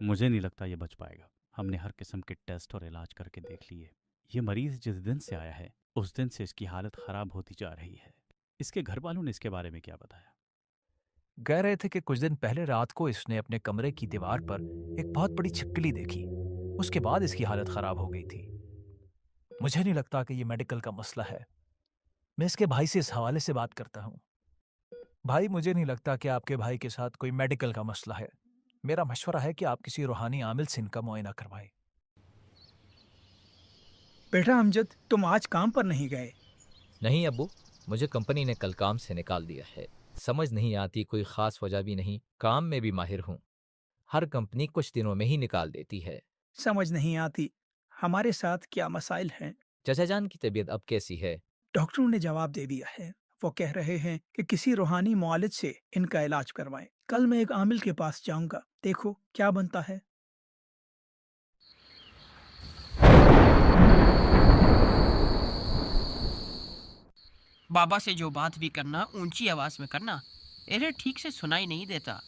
मुझे नहीं लगता ये बच पाएगा। हमने हर किस्म के टेस्ट और इलाज करके देख लिए। ये मरीज जिस दिन से आया है उस दिन से इसकी हालत खराब होती जा रही है। इसके घर वालों ने इसके बारे में क्या बताया? कह रहे थे कि कुछ दिन पहले रात को इसने अपने कमरे की दीवार पर एक बहुत बड़ी छिपकली देखी। उसके बाद इसकी हालत खराब हो गई थी। मुझे नहीं लगता कि ये मेडिकल का मसला है। मैं इसके भाई से इस हवाले से बात करता हूँ। भाई, मुझे नहीं लगता कि आपके भाई के साथ कोई मेडिकल का मसला है। मेरा मशवरा है कि आप किसी रूहानी आमिल से इनका मुआयना करवाएं। बेटा अमजद, तुम आज काम पर नहीं गए? नहीं अब्बू, मुझे कंपनी ने कल काम से निकाल दिया है। समझ नहीं आती, कोई खास वजह भी नहीं। काम में भी माहिर हूँ। हर कंपनी कुछ दिनों में ही निकाल देती है। समझ नहीं आती। हमारे साथ क्या मसाइल हैं? चचा जान की तबीयत अब कैसी है? डॉक्टरों ने जवाब दे दिया है। वो कह रहे हैं कि किसी रूहानी मुआलिज से इनका इलाज करवाएं। कल मैं एक आमिल के पास जाऊंगा, देखो क्या बनता है। बाबा से जो बात भी करना ऊंची आवाज में करना, इन्हें ठीक से सुनाई नहीं देता।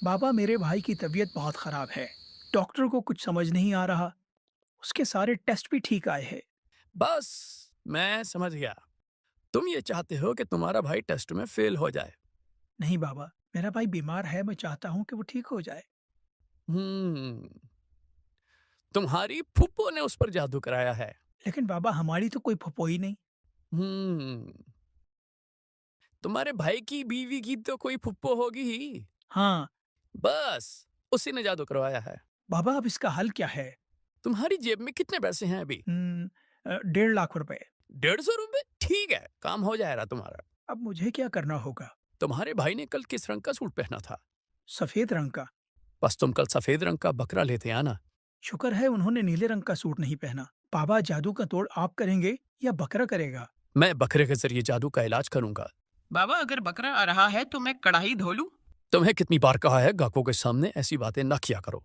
बाबा, मेरे भाई की तबीयत बहुत खराब है। डॉक्टर को कुछ समझ नहीं आ रहा। उसके सारे टेस्ट भी ठीक आए हैं। बस मैं समझ गया। तुम ये चाहते हो कि तुम्हारा भाई टेस्ट में फेल हो जाए। नहीं बाबा, मेरा भाई बीमार है, मैं चाहता हूँ कि वो ठीक हो जाए। तुम्हारी फूफो ने उस पर जादू कराया है। लेकिन बाबा, हमारी तो कोई फुफो ही नहीं। तुम्हारे भाई की बीवी की तो कोई फूफो होगी ही। हाँ बस उसी ने जादू करवाया है। बाबा, अब इसका हल क्या है? तुम्हारी जेब में कितने पैसे हैं अभी? 1.5 लाख रुपए। 150 रुपए? ठीक है, काम हो जाएगा तुम्हारा। अब मुझे क्या करना होगा? तुम्हारे भाई ने कल किस रंग का सूट पहना था? सफेद रंग का। बस तुम कल सफेद रंग का बकरा लेते आना। शुक्र है उन्होंने नीले रंग का सूट नहीं पहना। बाबा, जादू का तोड़ आप करेंगे या बकरा करेगा? मैं बकरे के जरिए जादू का इलाज करूंगा। बाबा, अगर बकरा आ रहा है तो मैं कढ़ाई धो लूं? तुम्हें कितनी बार कहा है गाहकों के सामने ऐसी बातें न किया करो।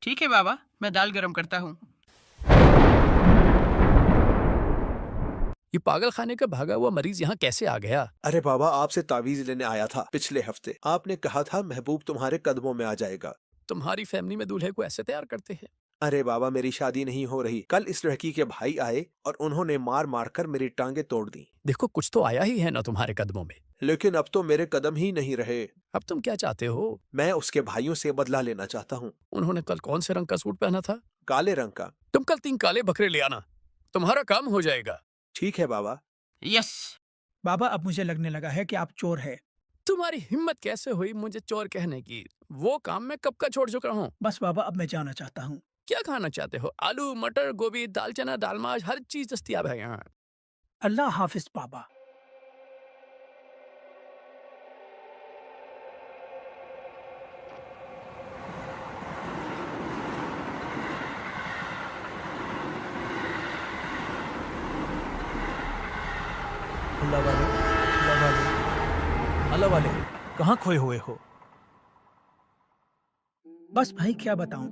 ठीक है बाबा, मैं दाल गरम करता हूँ। ये पागल खाने का भागा हुआ मरीज यहाँ कैसे आ गया? अरे बाबा, आपसे तावीज लेने आया था पिछले हफ्ते। आपने कहा था महबूब तुम्हारे कदमों में आ जाएगा। तुम्हारी फैमिली में दूल्हे को ऐसे तैयार करते हैं? अरे बाबा, मेरी शादी नहीं हो रही। कल इस लड़की के भाई आए और उन्होंने मार मार कर मेरी टांगे तोड़ दी। देखो, कुछ तो आया ही है ना तुम्हारे कदमों में। लेकिन अब तो मेरे कदम ही नहीं रहे। अब तुम क्या चाहते हो? मैं उसके भाइयों से बदला लेना चाहता हूँ। उन्होंने कल कौन से रंग का सूट पहना था? काले रंग का। तुम कल 3 काले बकरे ले आना, तुम्हारा काम हो जाएगा। ठीक है बाबा। यस। बाबा, अब मुझे लगने लगा है कि आप चोर है। तुम्हारी हिम्मत कैसे हुई मुझे चोर कहने की? वो काम मैं कब का छोड़ चुका हूँ। बस बाबा, अब मैं जाना चाहता हूँ। क्या खाना चाहते हो? आलू, मटर, गोभी, दाल चना, दाल माश, हर चीज दस्तयाब है यहाँ। अल्लाह हाफिज बाबा। अल्लाह वाले, अल्लाह वाले, अल्लाह वाले, कहाँ खोए हुए हो? बस भाई, क्या बताऊं,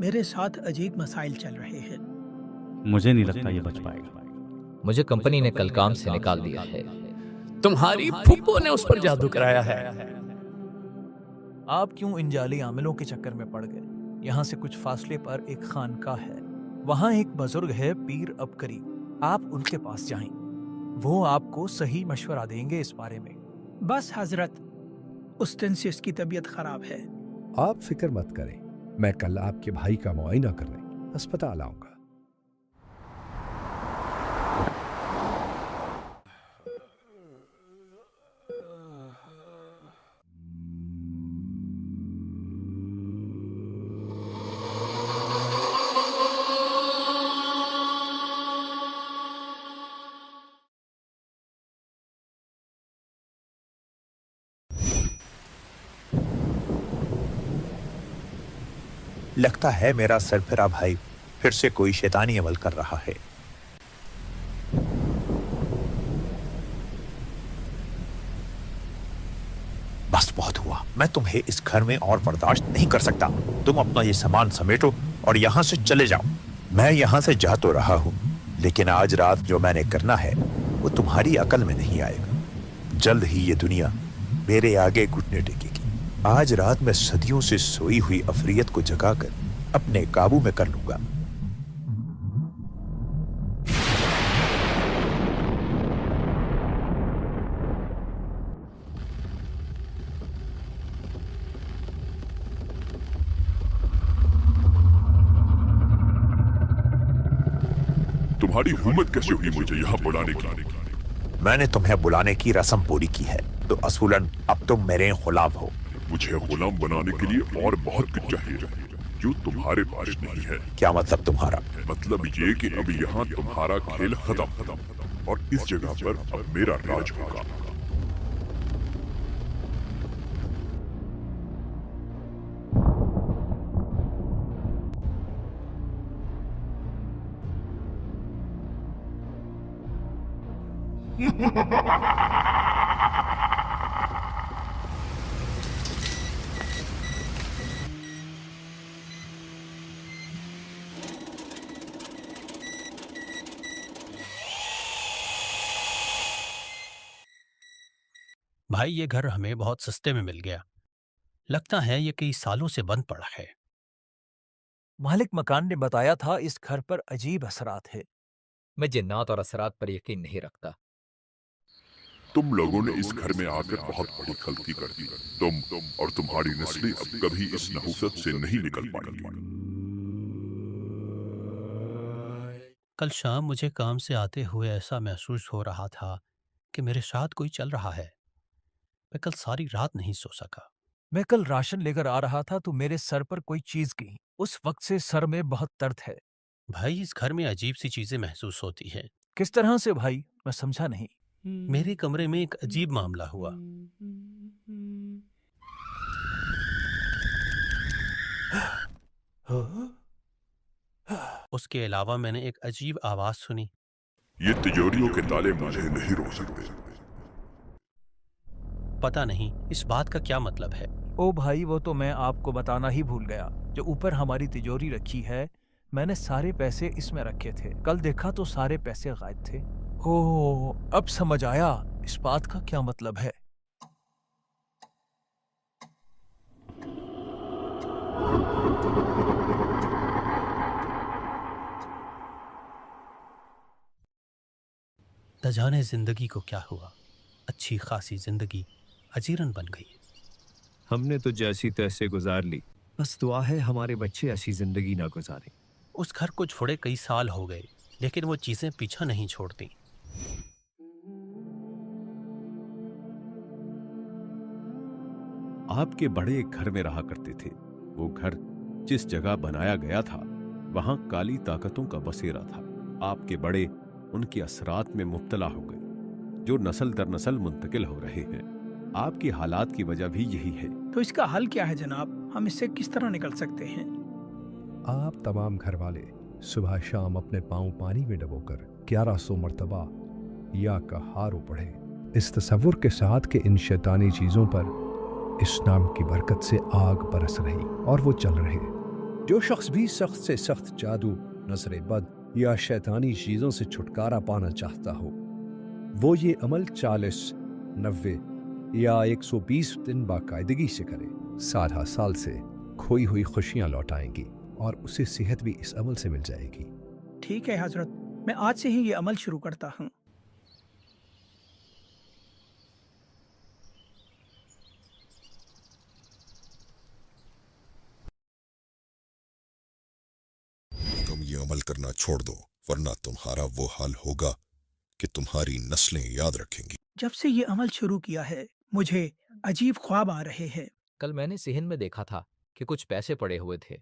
मेरे साथ अजीब मसाइल चल रहे हैं। मुझे नहीं लगता ये बच पाएगा। मुझे कंपनी ने कल काम से निकाल दिया है। तुम्हारी फूफो ने उस पर जादू कराया है। आप क्यों इन जाली आमिलों के चक्कर में पड़ गए? यहाँ से कुछ फासले पर एक खानका है। वहाँ एक बुजुर्ग है, पीर अबकरी। आप उनके पास जाएं। वो आपको सही मशवरा देंगे इस बारे में। बस हजरत, उस दिन से इसकी तबीयत खराब है। आप फिक्र मत करें, मैं कल आपके भाई का मुआयना करने अस्पताल आऊंगा। लगता है मेरा सरफिरा भाई फिर से कोई शैतानी अमल कर रहा है। बस बहुत हुआ, मैं तुम्हें इस घर में और बर्दाश्त नहीं कर सकता। तुम अपना ये सामान समेटो और यहाँ से चले जाओ। मैं यहाँ से जा तो रहा हूँ, लेकिन आज रात जो मैंने करना है वो तुम्हारी अकल में नहीं आएगा। जल्द ही ये दुनिया मेरे आगे घुटने टेकेगी। आज रात मैं सदियों से सोई हुई अफरियत को जगाकर अपने काबू में कर लूंगा। तुम्हारी हिम्मत कैसे हुई मुझे यहाँ बुलाने की? मैंने तुम्हें बुलाने की रस्म पूरी की है, तो असूलन अब तुम मेरे गुलाम हो। मुझे गुलाम बनाने के लिए और बहुत कुछ चाहिए जो तुम्हारे पास नहीं है। क्या मतलब तुम्हारा? मतलब ये कि अब यहाँ तुम्हारा खेल खत्म और इस जगह पर अब मेरा राज होगा। भाई ये घर हमें बहुत सस्ते में मिल गया। लगता है ये कई सालों से बंद पड़ा है। मालिक मकान ने बताया था इस घर पर अजीब असरात है। मैं जिन्नात और असरात पर यकीन नहीं रखता। तुम लोगों ने इस घर में आकर बहुत बड़ी गलती कर दी। तुम और तुम्हारी नस्लें अब कभी इस नहुसत से नहीं निकल पाएंगी। कल शाम मुझे काम से आते हुए ऐसा महसूस हो रहा था कि मेरे साथ कोई चल रहा है। मैं कल सारी रात नहीं सो सका। मैं कल राशन लेकर आ रहा था तो मेरे सर पर कोई चीज गिरी। उस वक्त से सर में बहुत दर्द है। भाई इस घर में अजीब सी चीजें महसूस होती हैं। किस तरह से भाई? मैं समझा नहीं। मेरे कमरे में एक अजीब मामला हुआ। उसके अलावा मैंने एक अजीब आवाज सुनी। ये तिजोरियों के ताले मुझे नहीं रोक सकते। पता नहीं इस बात का क्या मतलब है। ओ भाई, वो तो मैं आपको बताना ही भूल गया। जो ऊपर हमारी तिजोरी रखी है, मैंने सारे पैसे इसमें रखे थे। कल देखा तो सारे पैसे गायब थे। ओह, अब समझ आया इस बात का क्या मतलब है। न जाने जिंदगी को क्या हुआ। अच्छी खासी जिंदगी अजीरन बन गई। हमने तो जैसी तैसे गुजार ली, बस दुआ है हमारे बच्चे ऐसी जिंदगी ना गुजारें। उस घर को छोड़े कई साल हो गए, लेकिन वो चीजें पीछा नहीं छोड़ती। आपके बड़े एक घर में रहा करते थे। वो घर जिस जगह बनाया गया था वहां काली ताकतों का बसेरा था। आपके बड़े उनके असरात में मुब्तला हो गए जो नस्ल दर नस्ल मुंतकिल हो रहे हैं। आपकी हालात की वजह भी यही है। तो इसका हल क्या है जनाब? हम इससे किस तरह निकल सकते हैं? आप तमाम घर वाले सुबह शाम अपने पांव पानी में डबोकर 1100 मरतबा या का हारो पढ़े, इस तसव्वुर के साथ कि इन शैतानी चीजों पर इस नाम की बरकत से आग बरस रही और वो चल रहे। जो शख्स भी सख्त से सख्त जादू, नजर बद या शैतानी चीजों से छुटकारा पाना चाहता हो, वो ये अमल 40, 90 या 120 दिन बाकायदगी से करे। 7 साल से खोई हुई खुशियां लौटाएंगी और उसे सेहत भी इस अमल से मिल जाएगी। ठीक है हजरत, मैं आज से ही ये अमल शुरू करता हूँ। तुम ये अमल करना छोड़ दो, वरना तुम्हारा वो हाल होगा कि तुम्हारी नस्लें याद रखेंगी। जब से ये अमल शुरू किया है मुझे अजीब ख्वाब आ रहे हैं। कल मैंने सिहन में देखा था कि कुछ पैसे पड़े हुए थे।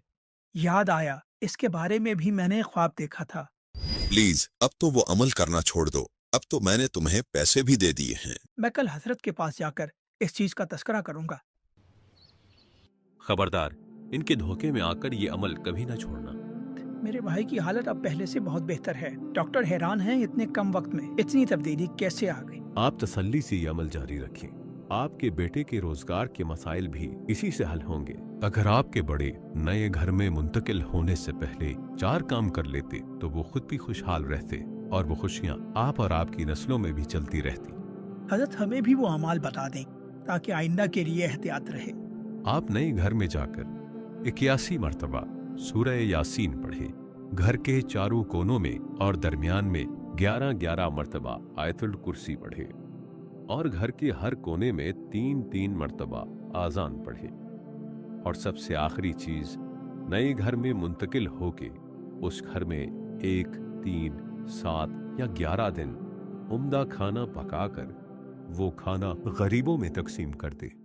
याद आया, इसके बारे में भी मैंने ख्वाब देखा था। प्लीज अब तो वो अमल करना छोड़ दो। अब तो मैंने तुम्हें पैसे भी दे दिए हैं। मैं कल हजरत के पास जाकर इस चीज का तस्करा करूंगा। खबरदार, इनके धोखे में आकर ये अमल कभी ना छोड़ना। मेरे भाई की हालत अब पहले से बहुत बेहतर है। डॉक्टर हैरान हैं इतने कम वक्त में इतनी तब्दीली कैसे आ गई। आप तसल्ली से ये अमल जारी रखें। आपके बेटे के रोजगार के मसाइल भी इसी से हल होंगे। अगर आपके बड़े नए घर में मुंतकिल होने से पहले 4 काम कर लेते तो वो खुद भी खुशहाल रहते और वो खुशियां आप और आपकी नस्लों में भी चलती रहती। हजरत हमें भी वो अमाल बता दें ताकि आइंदा के लिए एहतियात रहे। आप नए घर में जाकर 81 मर्तबा सूरह यासीन पढ़े। घर के चारों कोनों में और दरमियान में 11-11 मर्तबा आयतुल कुर्सी पढ़े और घर के हर कोने में 3-3 मर्तबा आजान पढ़े। और सबसे आखिरी चीज, नए घर में मुंतकिल होके उस घर में 1, 3, 7 या 11 दिन उम्दा खाना पकाकर वो खाना गरीबों में तकसीम कर दे।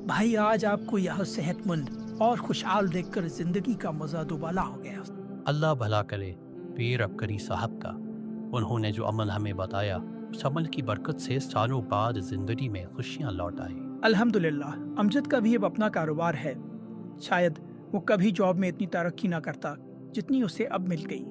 भाई, आज आपको यह सेहतमंद और खुशहाल देखकर जिंदगी का मजा दुबाला हो गया। अल्लाह भला करे पीर अबकरी साहब का। उन्होंने जो अमल हमें बताया, उस अमल की बरकत से सालों बाद जिंदगी में खुशियां लौट आई। अल्हम्दुलिल्लाह। अमजद का भी अब अपना कारोबार है। शायद वो कभी जॉब में इतनी तरक्की ना करता जितनी उसे अब मिल गई।